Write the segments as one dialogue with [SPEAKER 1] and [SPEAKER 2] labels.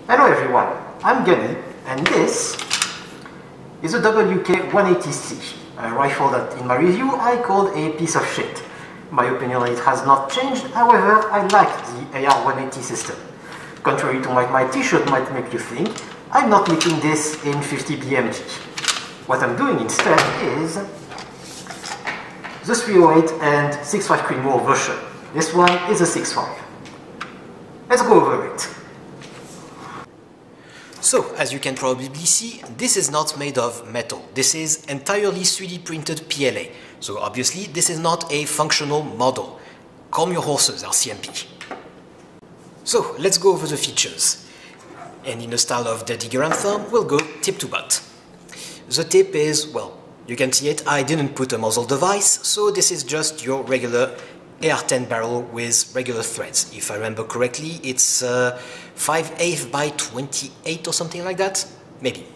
[SPEAKER 1] Hello everyone, I'm Gunny, and this is a WK-180C, a rifle that in my review I called a piece of shit. My opinion on it has not changed, however I like the AR-180 system. Contrary to what my t-shirt might make you think, I'm not making this in 50 BMG. What I'm doing instead is the 308 and 6.5 Creedmoor version. This one is a 6.5. Let's go over it. So, as you can probably see, this is not made of metal. This is entirely 3D printed PLA. So obviously, this is not a functional model. Calm your horses, RCMP. So, let's go over the features. And in the style of the Digger Anthem, we'll go tip to butt. The tip is, well, you can see it, I didn't put a muzzle device, so this is just your regular AR-10 barrel with regular threads. If I remember correctly, it's 5/8 by 28 or something like that? Maybe.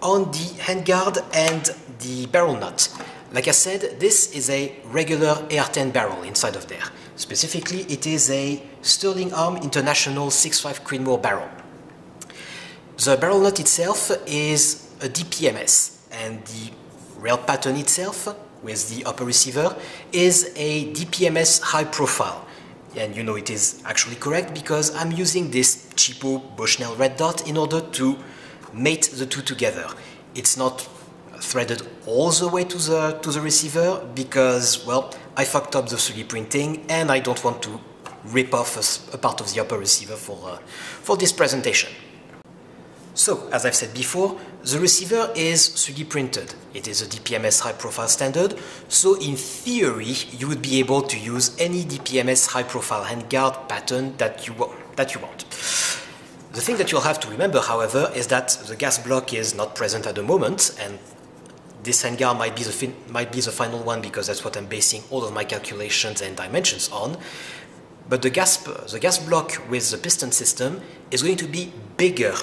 [SPEAKER 1] On the handguard and the barrel nut, like I said, this is a regular AR-10 barrel inside of there. Specifically, it is a Sterling Arm International 6.5 Creedmoor barrel. The barrel nut itself is a DPMS, and the rail pattern itself, with the upper receiver, is a DPMS high profile. And you know it is actually correct because I'm using this cheapo Bushnell red dot in order to mate the two together. It's not threaded all the way to the receiver because, well, I fucked up the 3D printing and I don't want to rip off a part of the upper receiver for this presentation. So, as I've said before, the receiver is 3D printed. It is a DPMS high profile standard, so in theory you would be able to use any DPMS high profile handguard pattern that you want. The thing that you'll have to remember, however, is that the gas block is not present at the moment, and this handguard might be the final one because that's what I'm basing all of my calculations and dimensions on. But the gas block with the piston system is going to be bigger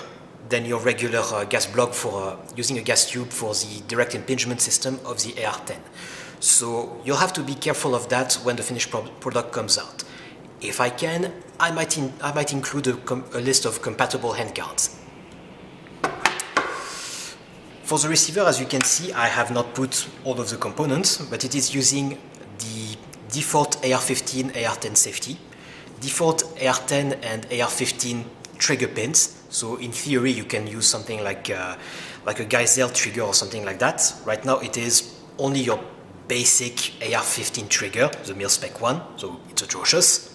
[SPEAKER 1] than your regular gas block for using a gas tube for the direct impingement system of the AR-10. So you'll have to be careful of that when the finished product comes out. If I can, I might include a list of compatible handguards. For the receiver, as you can see, I have not put all of the components, but it is using the default AR-15 AR-10 safety, default AR-10 and AR-15 trigger pins. So in theory, you can use something like a Geisel trigger or something like that. Right now, it is only your basic AR-15 trigger, the mil-spec one, so it's atrocious.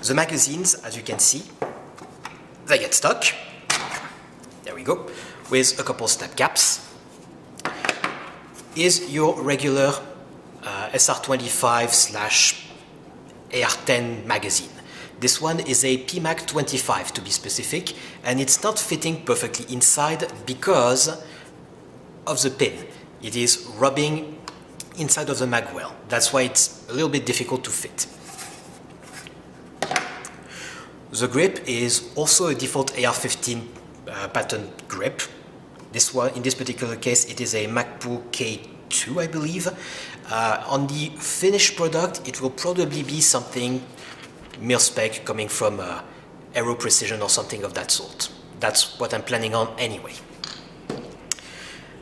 [SPEAKER 1] The magazines, as you can see, they get stuck. There we go. With a couple snap caps. Is your regular SR25/AR-10 magazine. This one is a PMAC 25 to be specific, and it's not fitting perfectly inside because of the pin. It is rubbing inside of the mag well. That's why it's a little bit difficult to fit. The grip is also a default AR-15 pattern grip. This one, in this particular case, it is a Magpul K2, I believe. On the finished product, it will probably be something mil-spec coming from Aero Precision or something of that sort. That's what I'm planning on anyway.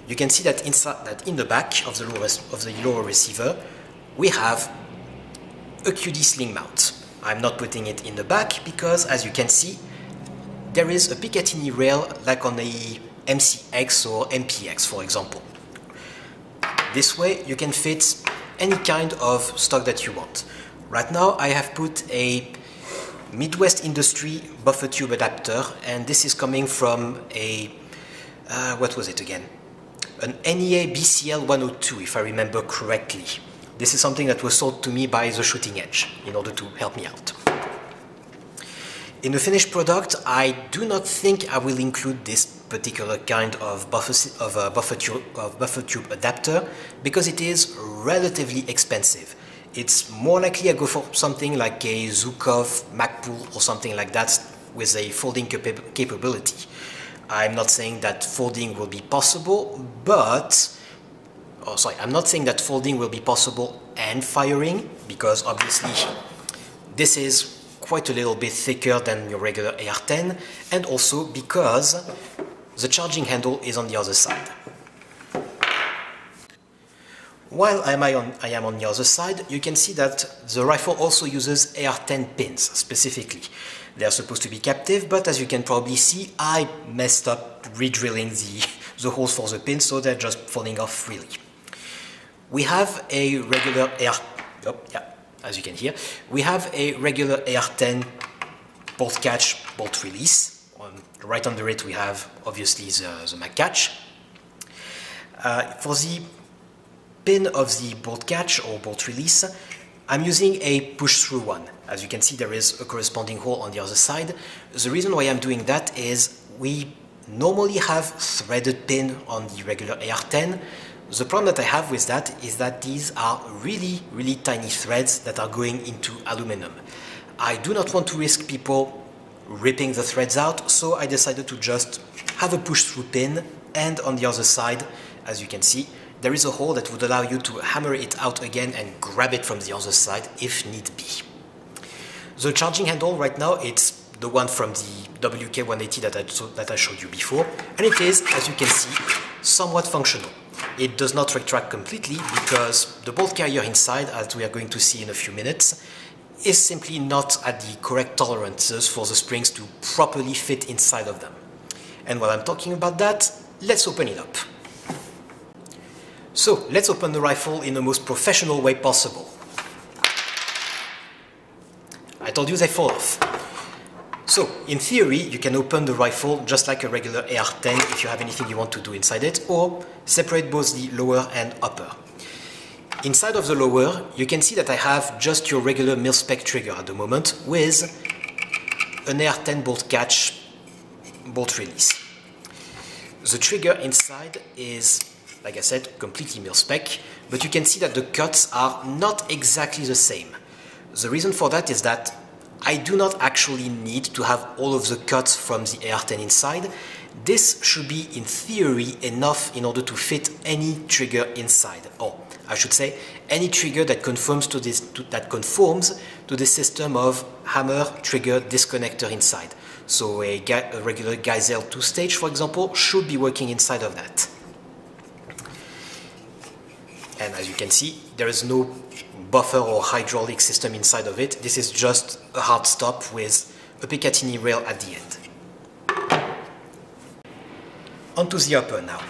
[SPEAKER 1] You can see that in the back of the lower receiver, we have a QD sling mount. I'm not putting it in the back because, as you can see, there is a Picatinny rail like on the MCX or MPX, for example. This way, you can fit any kind of stock that you want. Right now, I have put a Midwest Industry buffer tube adapter, and this is coming from a, what was it again? An NEA BCL 102, if I remember correctly. This is something that was sold to me by The Shooting Edge in order to help me out. In the finished product, I do not think I will include this particular kind of buffer tube adapter because it is relatively expensive. It's more likely I go for something like a Zukov Magpul or something like that with a folding capability. I'm not saying that folding will be possible, but I'm not saying that folding will be possible and firing, because obviously this is quite a little bit thicker than your regular AR10, and also because the charging handle is on the other side. While I am on the other side, you can see that the rifle also uses AR10 pins specifically. They are supposed to be captive, but as you can probably see, I messed up re-drilling the holes for the pins, so they're just falling off freely. We have a regular as you can hear, we have a regular AR10 bolt catch, bolt release. Right under it we have obviously the mag catch. For the pin of the bolt catch or bolt release, I'm using a push-through one. As you can see, there is a corresponding hole on the other side. The reason why I'm doing that is we normally have threaded pin on the regular AR10. The problem that I have with that is that these are really tiny threads that are going into aluminum. I do not want to risk people ripping the threads out, so I decided to just have a push-through pin, and on the other side, as you can see, there is a hole that would allow you to hammer it out again and grab it from the other side if need be. The charging handle right now, it's the one from the WK180 that I showed you before, and it is, as you can see, somewhat functional. It does not retract completely because the bolt carrier inside, as we are going to see in a few minutes, is simply not at the correct tolerances for the springs to properly fit inside of them. And while I'm talking about that, let's open it up. So, let's open the rifle in the most professional way possible. I told you they fall off. So, in theory, you can open the rifle just like a regular AR-10 if you have anything you want to do inside it, or separate both the lower and upper. Inside of the lower, you can see that I have just your regular mil-spec trigger at the moment with an AR-10 bolt catch, bolt release. The trigger inside is, like I said, completely mil-spec, but you can see that the cuts are not exactly the same. The reason for that is that I do not actually need to have all of the cuts from the AR-10 inside. This should be, in theory, enough in order to fit any trigger inside. Or, I should say, any trigger that conforms to the system of hammer trigger disconnector inside. So a regular Geisel 2-stage, for example, should be working inside of that. And as you can see, there is no buffer or hydraulic system inside of it. This is just a hard stop with a Picatinny rail at the end. Onto the upper now.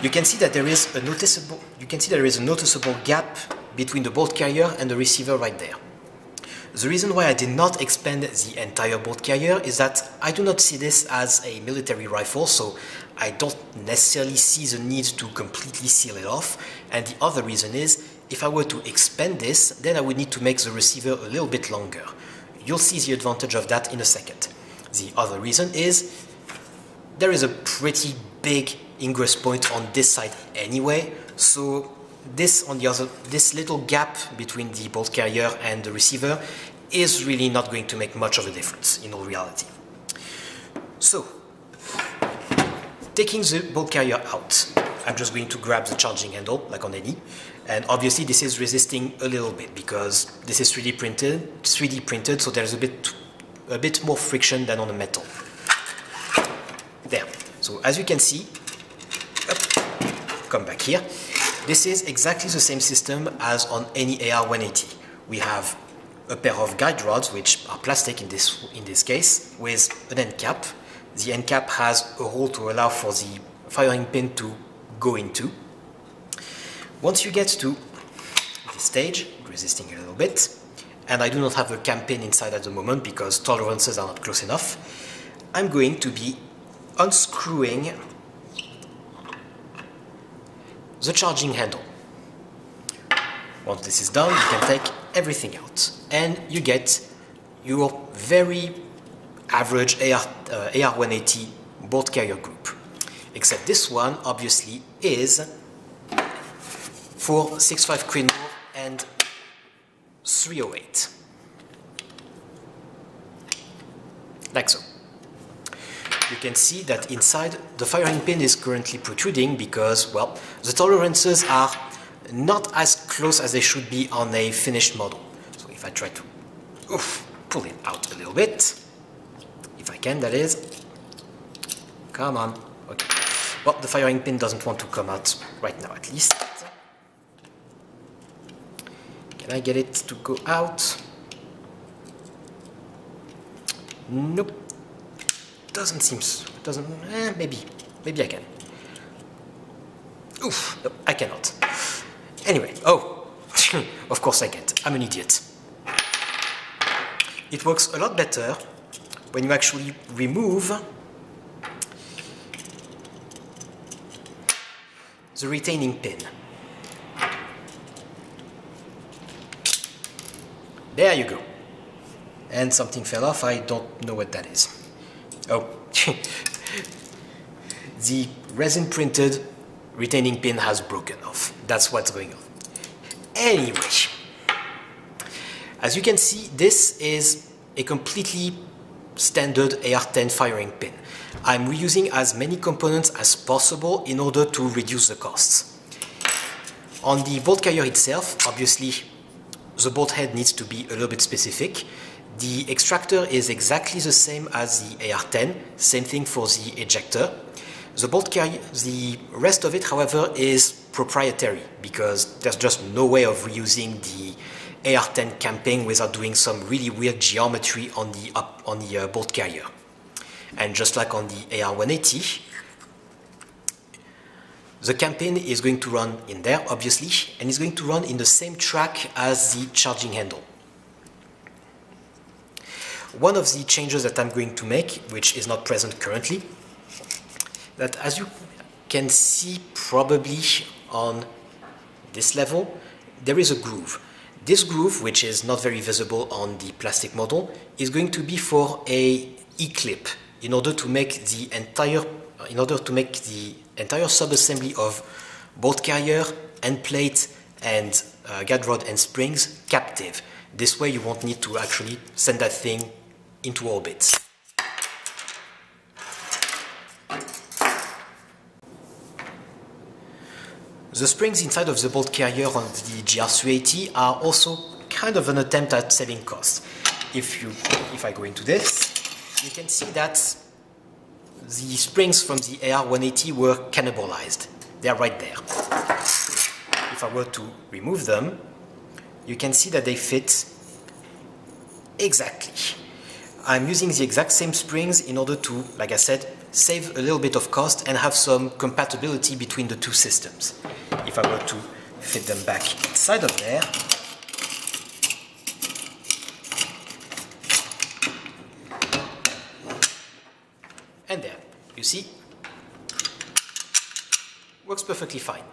[SPEAKER 1] You can see that there is a noticeable gap between the bolt carrier and the receiver right there. The reason why I did not expand the entire bolt carrier is that I do not see this as a military rifle, so I don't necessarily see the need to completely seal it off. And the other reason is, if I were to expand this, then I would need to make the receiver a little bit longer. You'll see the advantage of that in a second. The other reason is, there is a pretty big ingress point on this side anyway, so this little gap between the bolt carrier and the receiver is really not going to make much of a difference in all reality. So, taking the bolt carrier out, I'm just going to grab the charging handle like on any, and obviously this is resisting a little bit because this is 3D printed, so there's a bit more friction than on the metal. There. So as you can see, come back here. This is exactly the same system as on any AR-180. We have a pair of guide rods, which are plastic in this case, with an end cap. The end cap has a hole to allow for the firing pin to go into. Once you get to this stage, resisting a little bit, and I do not have a cam pin inside at the moment because tolerances are not close enough, I'm going to be unscrewing the charging handle. Once this is done, you can take everything out and you get your very average AR-180 bolt carrier group. Except this one obviously is for 6.5 Creedmoor and 308. Like so. You can see that inside the firing pin is currently protruding because, well, the tolerances are not as close as they should be on a finished model. So if I try to pull it out a little bit. If I can, that is. Come on. Okay. Well, the firing pin doesn't want to come out right now, at least. Can I get it to go out? Nope. Doesn't seem so. Doesn't. Maybe I can. Oof. No, I cannot. Anyway. Oh. Of course I can't. I'm an idiot. It works a lot better when you actually remove the retaining pin. There you go. And something fell off. I don't know what that is. Oh. The resin printed retaining pin has broken off. That's what's going on. Anyway, as you can see, this is a completely standard AR-10 firing pin. I'm reusing as many components as possible in order to reduce the costs. On the bolt carrier itself, obviously, the bolt head needs to be a little bit specific. The extractor is exactly the same as the AR-10, same thing for the ejector. The bolt carrier, the rest of it, however, is proprietary because there's just no way of reusing the AR-10 camping without doing some really weird geometry on the bolt carrier. And just like on the AR-180, the campaign is going to run in there, obviously, and is going to run in the same track as the charging handle. One of the changes that I'm going to make, which is not present currently, that as you can see probably on this level, there is a groove. This groove, which is not very visible on the plastic model, is going to be for a E-clip in order to make the entire sub-assembly of bolt carrier, end plate, and guide rod and springs captive. This way you won't need to actually send that thing into orbit. The springs inside of the bolt carrier on the GR380 are also kind of an attempt at saving costs. If I go into this, you can see that the springs from the AR-180 were cannibalized. They are right there. If I were to remove them, you can see that they fit exactly. I'm using the exact same springs in order to, like I said, save a little bit of cost and have some compatibility between the two systems. If I were to fit them back inside of there, and there, you see, works perfectly fine.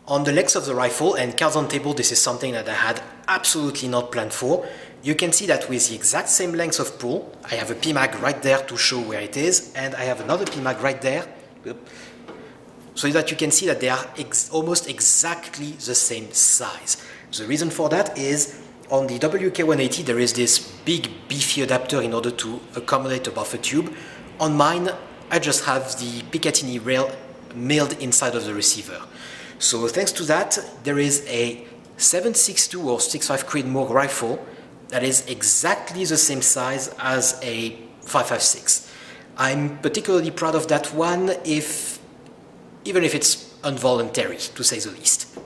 [SPEAKER 1] On the legs of the rifle and cards on table, this is something that I had absolutely not planned for. You can see that with the exact same length of pull, I have a PMAG right there to show where it is, and I have another PMAG right there, so that you can see that they are almost exactly the same size. The reason for that is, on the WK180 there is this big beefy adapter in order to accommodate a buffer tube. On mine, I just have the Picatinny rail milled inside of the receiver. So thanks to that, there is a 7.62 or 6.5 Creedmoor rifle that is exactly the same size as a 5.56. I'm particularly proud of that one, even if it's involuntary, to say the least.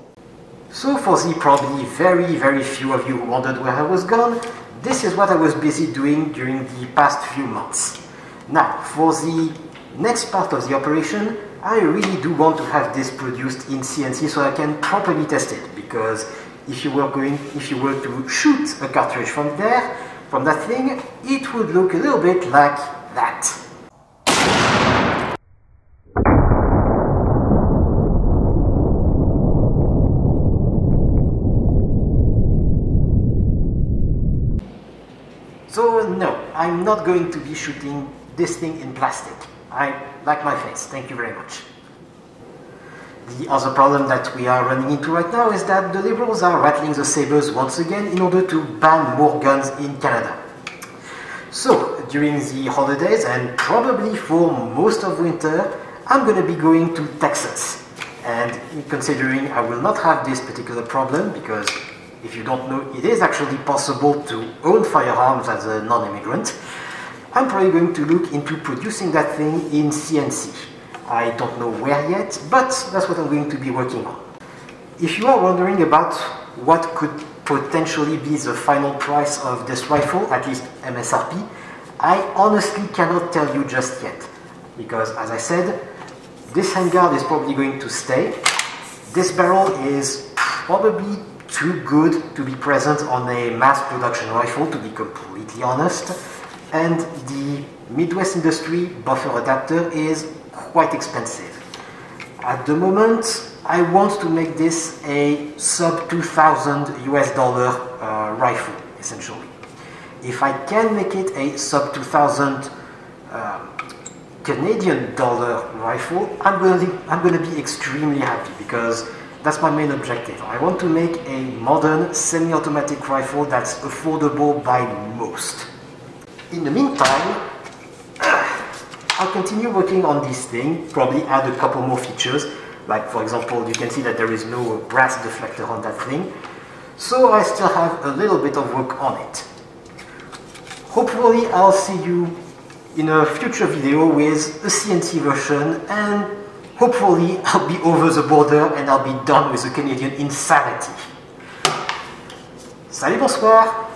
[SPEAKER 1] So for the probably very few of you who wondered where I was gone, this is what I was busy doing during the past few months. Now, for the next part of the operation, I really do want to have this produced in CNC so I can properly test it, because if you were to shoot a cartridge from that thing, it would look a little bit like that. So no, I'm not going to be shooting this thing in plastic. I like my face, thank you very much. The other problem that we are running into right now is that the Liberals are rattling the sabers once again in order to ban more guns in Canada. So, during the holidays and probably for most of winter, I'm going to be going to Texas. And considering I will not have this particular problem because If you don't know, it is actually possible to own firearms as a non-immigrant. I'm probably going to look into producing that thing in CNC. I don't know where yet, but that's what I'm going to be working on. If you are wondering about what could potentially be the final price of this rifle, at least MSRP, I honestly cannot tell you just yet. Because, as I said, this handguard is probably going to stay. This barrel is probably too good to be present on a mass production rifle, to be completely honest. And the Midwest Industry buffer adapter is quite expensive. At the moment, I want to make this a sub $2,000 US rifle, essentially. If I can make it a sub 2,000 Canadian dollar rifle, I'm going to be extremely happy, because that's my main objective. I want to make a modern semi-automatic rifle that's affordable by most. In the meantime, I'll continue working on this thing, probably add a couple more features, like for example, you can see that there is no brass deflector on that thing, so I still have a little bit of work on it. Hopefully I'll see you in a future video with a CNC version, and hopefully I'll be over the border and I'll be done with the Canadian insanity. Salut, bonsoir!